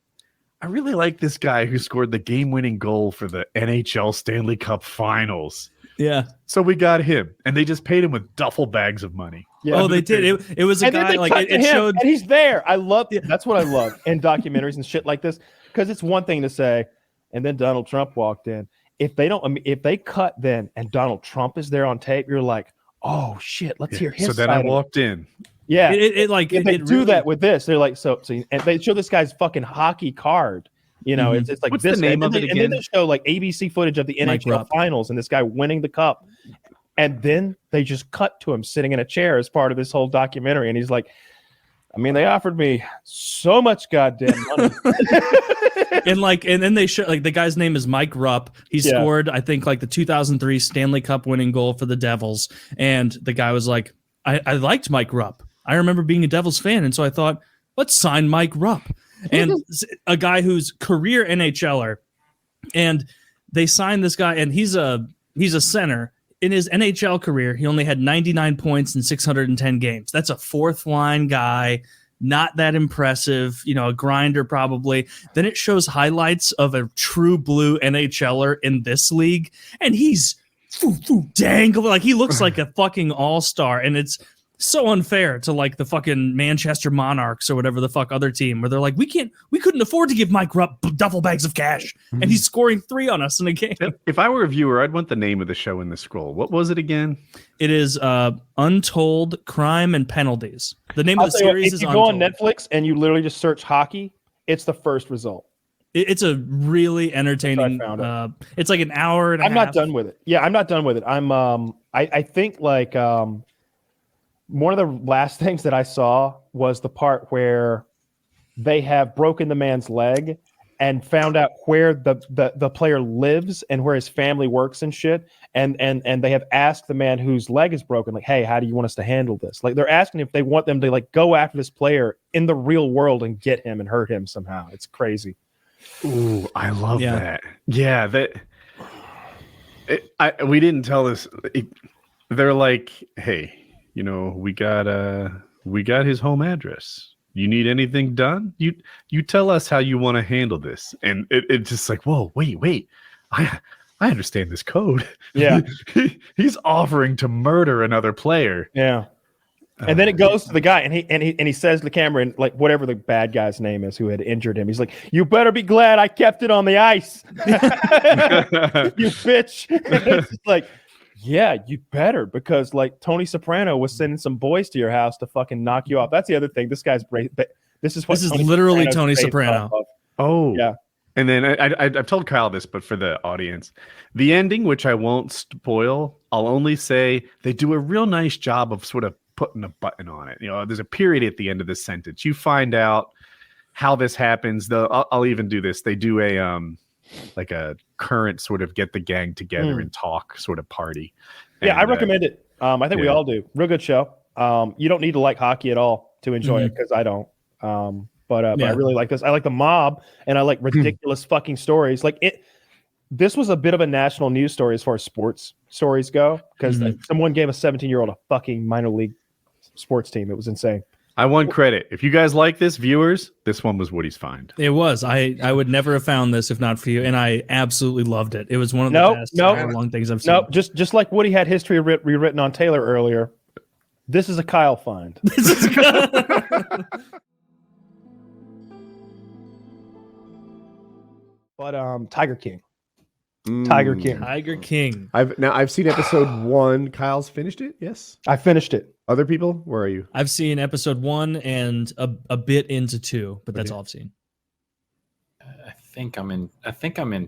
I really like this guy who scored the game-winning goal for the NHL Stanley Cup Finals. Yeah. So we got him, and they just paid him with duffel bags of money. Yeah, they did. It was a guy like it showed, and he's there. I love that's what I love in documentaries and shit like this, because it's one thing to say, and then Donald Trump walked in. If they cut then and Donald Trump is there on tape, you're like, oh shit, let's hear his. So then I walked in. Yeah, they do that with this. They're like, so and they show this guy's fucking hockey card. It's like, what's this the name of it again? And then they show like ABC footage of the NHL finals and this guy winning the cup. And then they just cut to him sitting in a chair as part of this whole documentary. And he's like, I mean, they offered me so much goddamn money. and then they show, like, the guy's name is Mike Rupp. He scored, I think, like the 2003 Stanley Cup winning goal for the Devils. And the guy was like, I liked Mike Rupp. I remember being a Devils fan. And so I thought, let's sign Mike Rupp. And a guy who's career NHLer. And they signed this guy, and he's a center. in his NHL career, he only had 99 points in 610 games. That's a fourth line guy. Not that impressive, a grinder probably. Then it shows highlights of a true blue NHLer in this league, and he's dangling like he looks like a fucking all-star, and it's so unfair to like the fucking Manchester Monarchs or whatever the fuck other team where they're like, we couldn't afford to give Mike Rupp duffel bags of cash, and he's scoring 3 on us in a game. If I were a viewer, I'd want the name of the show in the scroll. What was it again? It is Untold Crime and Penalties. The name of the series is Untold. If you go on Netflix and you literally just search hockey, it's the first result. It's a really entertaining. It's like an hour and a half. I'm not done with it. Yeah, I'm not done with it. I think like one of the last things that I saw was the part where they have broken the man's leg and found out where the player lives and where his family works and shit. And they have asked the man whose leg is broken, like, hey, how do you want us to handle this? Like, they're asking if they want them to like go after this player in the real world and get him and hurt him somehow. It's crazy. Ooh, I love that. Yeah, we didn't tell this. They're like, hey, we got his home address. You need anything done? You tell us how you want to handle this. And it's just like, whoa, wait. I understand this code. Yeah. He's offering to murder another player. Yeah. And then it goes to the guy, and he says to the camera, and like whatever the bad guy's name is who had injured him, he's like, "You better be glad I kept it on the ice, you bitch." And it's just like, yeah, you better, because like Tony Soprano was sending some boys to your house to fucking knock you off. That's the other thing. This guy's this is literally Tony Soprano. Oh yeah. And then I've told Kyle this, but for the audience, the ending, which I won't spoil, I'll only say they do a real nice job of sort of putting a button on it. There's a period at the end of the sentence. You find out how this happens. I'll even do this. They do a like a current sort of get the gang together and talk sort of party. And, I recommend it. I think we all do. Real good show. You don't need to like hockey at all to enjoy it, because I don't. But I really like this. I like the mob, and I like ridiculous fucking stories. Like this was a bit of a national news story as far as sports stories go, because someone gave a 17-year-old a fucking minor league sports team. It was insane. I want credit. If you guys like this, viewers, this one was Woody's find. It was. I would never have found this if not for you, and I absolutely loved it. It was one of the best long things I've seen. No, just like Woody had history rewritten on Taylor earlier, this is a Kyle find. But Tiger King. Tiger King. I've seen episode 1. Kyle's finished it. Yes, I finished it. Other people, where are you? I've seen episode 1 and a bit into 2, but that's all I've seen. I think I'm in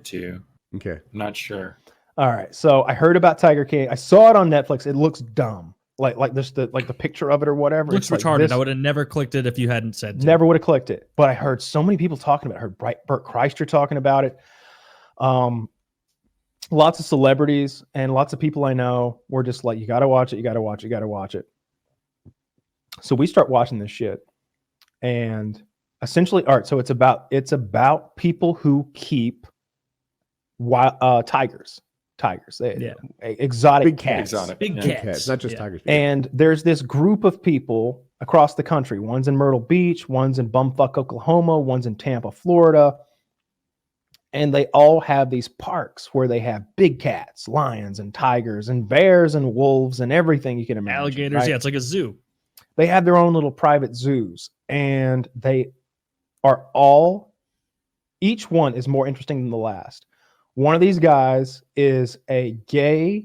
2. Okay, I'm not sure. All right, so I heard about Tiger King. I saw it on Netflix. It looks dumb, like this the picture of it or whatever. It looks it's retarded. Like I would have never clicked it if you hadn't said. Never would have clicked it. But I heard so many people talking about it. I heard Bert Kreischer talking about it. Lots of celebrities and lots of people I know were just like, you got to watch it. You got to watch it. You got to watch it. So we start watching this shit, and essentially, all right. So it's about people who keep tigers, exotic big cats, big cats, not just tigers. And there's this group of people across the country. One's in Myrtle Beach, one's in bumfuck Oklahoma, one's in Tampa, Florida. And they all have these parks where they have big cats, lions and tigers and bears and wolves and everything you can imagine. Alligators, right? yeah, it's like a zoo. They have their own little private zoos, and they are all, each one is more interesting than the last. One of these guys is a gay,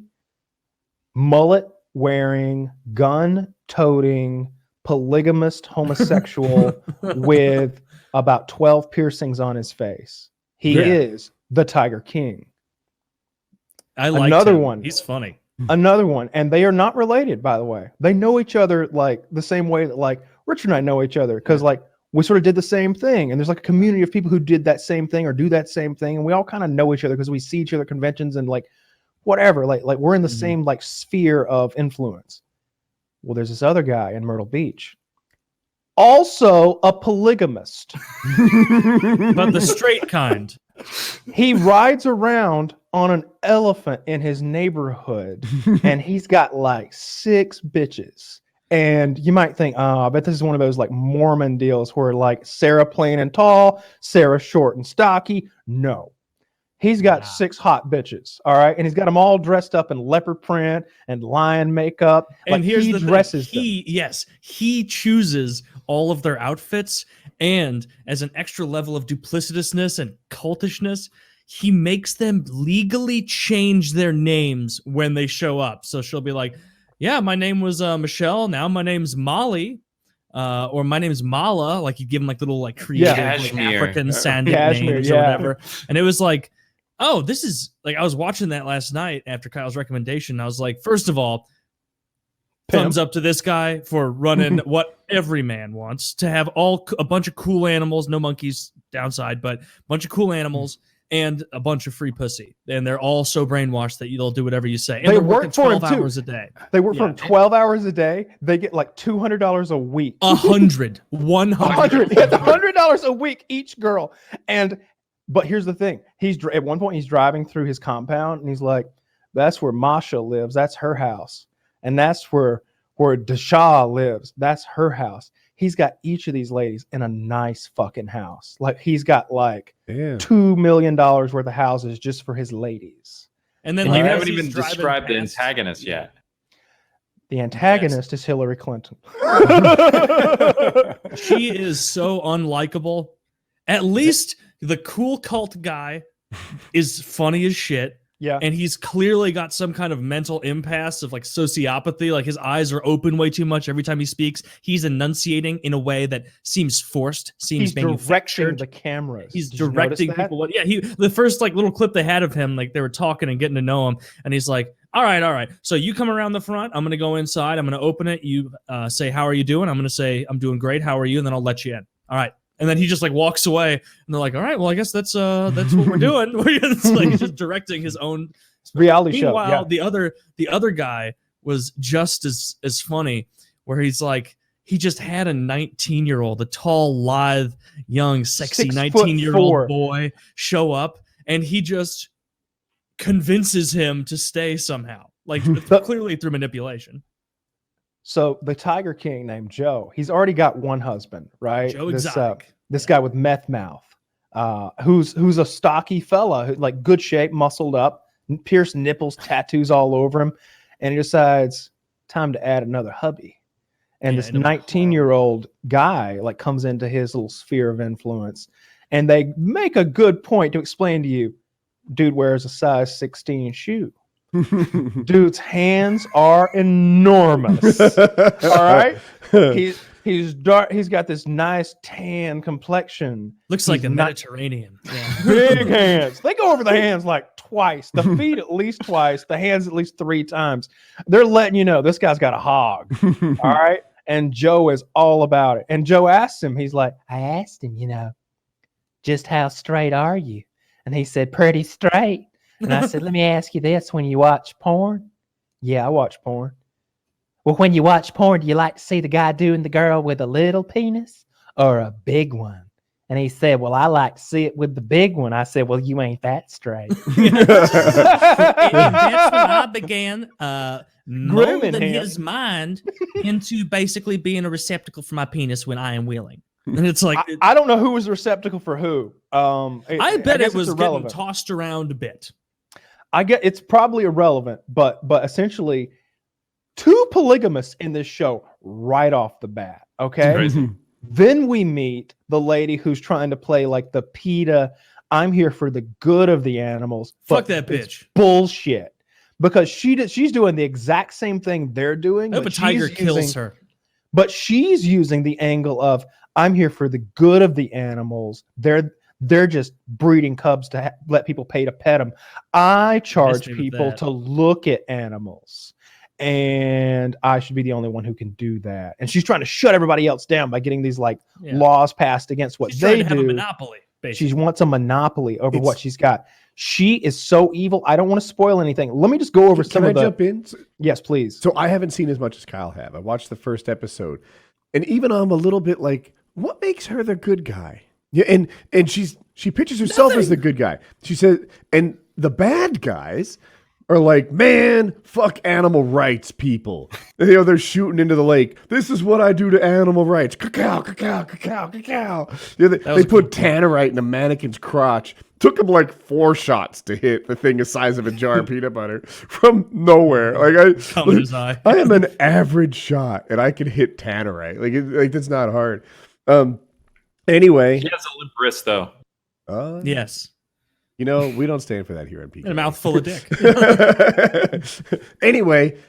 mullet-wearing, gun-toting, polygamist homosexual with about 12 piercings on his face. He is the Tiger King. I like another one. He's funny. Another one, and they are not related, by the way. They know each other like the same way that like Richard and I know each other, because like we sort of did the same thing, and there's like a community of people who did that same thing or do that same thing, and we all kind of know each other because we see each other at conventions and like whatever. Like we're in the same like sphere of influence. Well, there's this other guy in Myrtle Beach, also a polygamist, but the straight kind. He rides around on an elephant in his neighborhood, and he's got like 6 bitches. And you might think, oh, I bet this is one of those like Mormon deals where like Sarah plain and tall, Sarah short and stocky. No. He's got 6 hot bitches, all right? And he's got them all dressed up in leopard print and lion makeup. And like here's he the dresses thing. He chooses all of their outfits, and as an extra level of duplicitousness and cultishness, he makes them legally change their names when they show up. So she'll be like, yeah, my name was Michelle. Now my name's Molly. Or my name's Mala. Like you give them like little like creative like, African Sandic names or whatever. And it was like, oh, this is like, I was watching that last night after Kyle's recommendation. I was like, first of all, thumbs up to this guy for running what every man wants, to have a bunch of cool animals, no monkeys downside, but a bunch of cool animals and a bunch of free pussy. And they're all so brainwashed that they'll do whatever you say. And they they're work working for 12 him too. hours a day. They work for him 12 hours a day. They get like $200 a week. 100. It's $100 a week each girl. But here's the thing. At one point he's driving through his compound and he's like, that's where Masha lives. That's her house. And that's where Dasha lives. That's her house. He's got each of these ladies in a nice fucking house. Like he's got like $2 million worth of houses just for his ladies. And then like, you haven't even described the antagonist yet. The antagonist is Hillary Clinton. She is so unlikable. At least the cool cult guy is funny as shit. Yeah. And he's clearly got some kind of mental impasse of like sociopathy. Like his eyes are open way too much every time he speaks. He's enunciating in a way that seems forced, seems directing the cameras. He's directing people. Yeah, the first like little clip they had of him, like they were talking and getting to know him, and he's like, all right. So you come around the front. I'm gonna go inside. I'm gonna open it. You say, how are you doing? I'm gonna say, I'm doing great. How are you? And then I'll let you in. All right. And then he just like walks away, and they're like, "All right, well, I guess that's what we're doing." It's like he's just directing his own reality show. Meanwhile, the other guy was just as funny, where he's like, he just had a 19-year-old, a tall, lithe, young, sexy 19-year-old boy show up, and he just convinces him to stay somehow, like clearly through manipulation. So the Tiger King named Joe, he's already got one husband, right? Joe Exotic. This guy with meth mouth, who's a stocky fella, who, like good shape, muscled up, pierced nipples, tattoos all over him, and he decides time to add another hubby. And this 19-year-old guy like comes into his little sphere of influence, and they make a good point to explain to you, dude wears a size 16 shoe. Dude's hands are enormous. All right, he's dark. He's got this nice tan complexion. Looks like the Mediterranean. Big hands. They go over the hands like twice. The feet at least twice. The hands at least 3 times. They're letting you know this guy's got a hog. All right, and Joe is all about it. And Joe asks him. He's like, I asked him, just how straight are you? And he said, pretty straight. And I said, let me ask you this. When you watch porn? Yeah, I watch porn. Well, when you watch porn, do you like to see the guy doing the girl with a little penis or a big one? And he said, well, I like to see it with the big one. I said, well, you ain't that straight. That's when I began molding his mind into basically being a receptacle for my penis when I am wheeling. And it's like I don't know who was the receptacle for who. I bet it was getting tossed around a bit. I get it's probably irrelevant, but essentially 2 polygamists in this show right off the bat. Okay. Then we meet the lady who's trying to play like the PETA, I'm here for the good of the animals. Fuck that bitch. Bullshit. Because she's doing the exact same thing they're doing. I hope a tiger kills her. But she's using the angle of I'm here for the good of the animals. They're just breeding cubs to let people pay to pet them. I charge people to look at animals, and I should be the only one who can do that. And she's trying to shut everybody else down by getting these laws passed against what they do. Have a monopoly. Basically. She wants a monopoly over what she's got. She is so evil. I don't want to spoil anything. Let me just go over some of the... Can I jump in? Yes, please. So I haven't seen as much as Kyle have. I watched the first episode, and even I'm a little bit like, what makes her the good guy? Yeah, and she pictures herself as the good guy. She said, and the bad guys are like, man, fuck animal rights people. And, they're shooting into the lake. This is what I do to animal rights. Cacao, cacao, cacao, cacao. They put tannerite in a mannequin's crotch. Took him like 4 shots to hit the thing the size of a jar of peanut butter from nowhere. I am an average shot, and I can hit tannerite. Like that's not hard. Anyway, he has a limp wrist though. Yes. We don't stand for that here on PKAs. And a mouthful of dick. Anyway,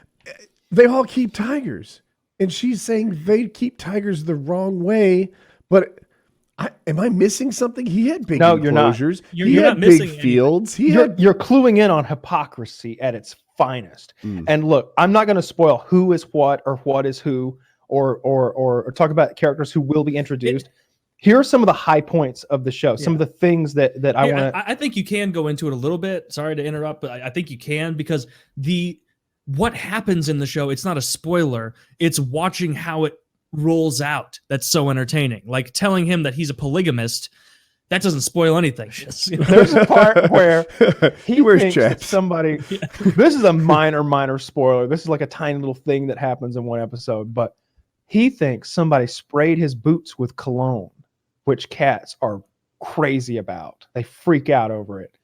they all keep tigers. And she's saying they keep tigers the wrong way. But am I missing something? He had big enclosures. He had big fields. You're cluing in on hypocrisy at its finest. And look, I'm not going to spoil who is what or what is who or talk about characters who will be introduced. Here are some of the high points of the show. Some of the things that I want to. I think you can go into it a little bit. Sorry to interrupt, but I think you can because what happens in the show, it's not a spoiler. It's watching how it rolls out. That's so entertaining. Like telling him that he's a polygamist, that doesn't spoil anything. There's a part where he wears chaps. Somebody. This is a minor spoiler. This is like a tiny little thing that happens in one episode, but he thinks somebody sprayed his boots with cologne, which cats are crazy about. They freak out over it.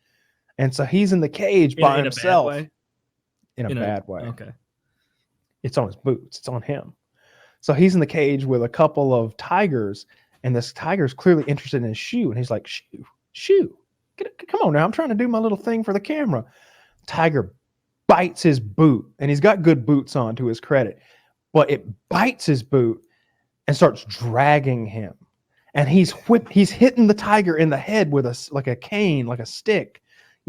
And so he's in the cage by himself. In a bad way. Okay. It's on his boots. It's on him. So he's in the cage with a couple of tigers, and this tiger's clearly interested in his shoe. And he's like, shoe. Come on now. I'm trying to do my little thing for the camera. Tiger bites his boot, and he's got good boots on to his credit, but it bites his boot and starts dragging him. And he's hitting the tiger in the head with a cane, like a stick.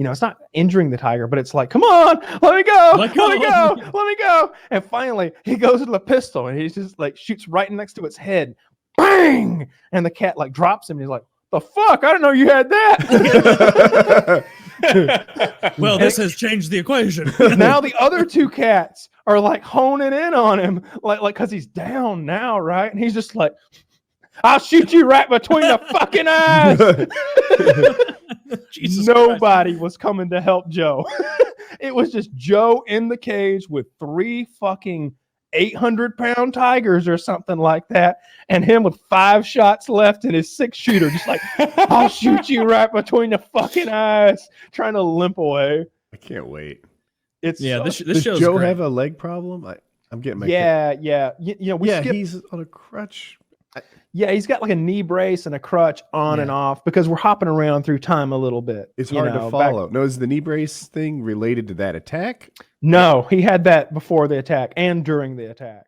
It's not injuring the tiger, but it's like, come on, let me go, let me go. And finally, he goes with the pistol, and he just like shoots right next to its head, bang! And the cat like drops him. And he's like, the fuck? I didn't know you had that. Well, this has changed the equation. Now the other 2 cats are like honing in on him, like because he's down now, right? And he's just like, I'll shoot you right between the fucking eyes. Nobody was coming to help Joe. It was just Joe in the cage with 3 fucking 800-pound tigers or something like that, and him with 5 shots left in his 6-shooter, just like, I'll shoot you right between the fucking eyes, trying to limp away. I can't wait. This show's does Joe great. Have a leg problem? I'm getting my he's on a crutch. Yeah, he's got like a knee brace and a crutch on and off because we're hopping around through time a little bit. It's hard to follow. No, is the knee brace thing related to that attack? No, he had that before the attack and during the attack.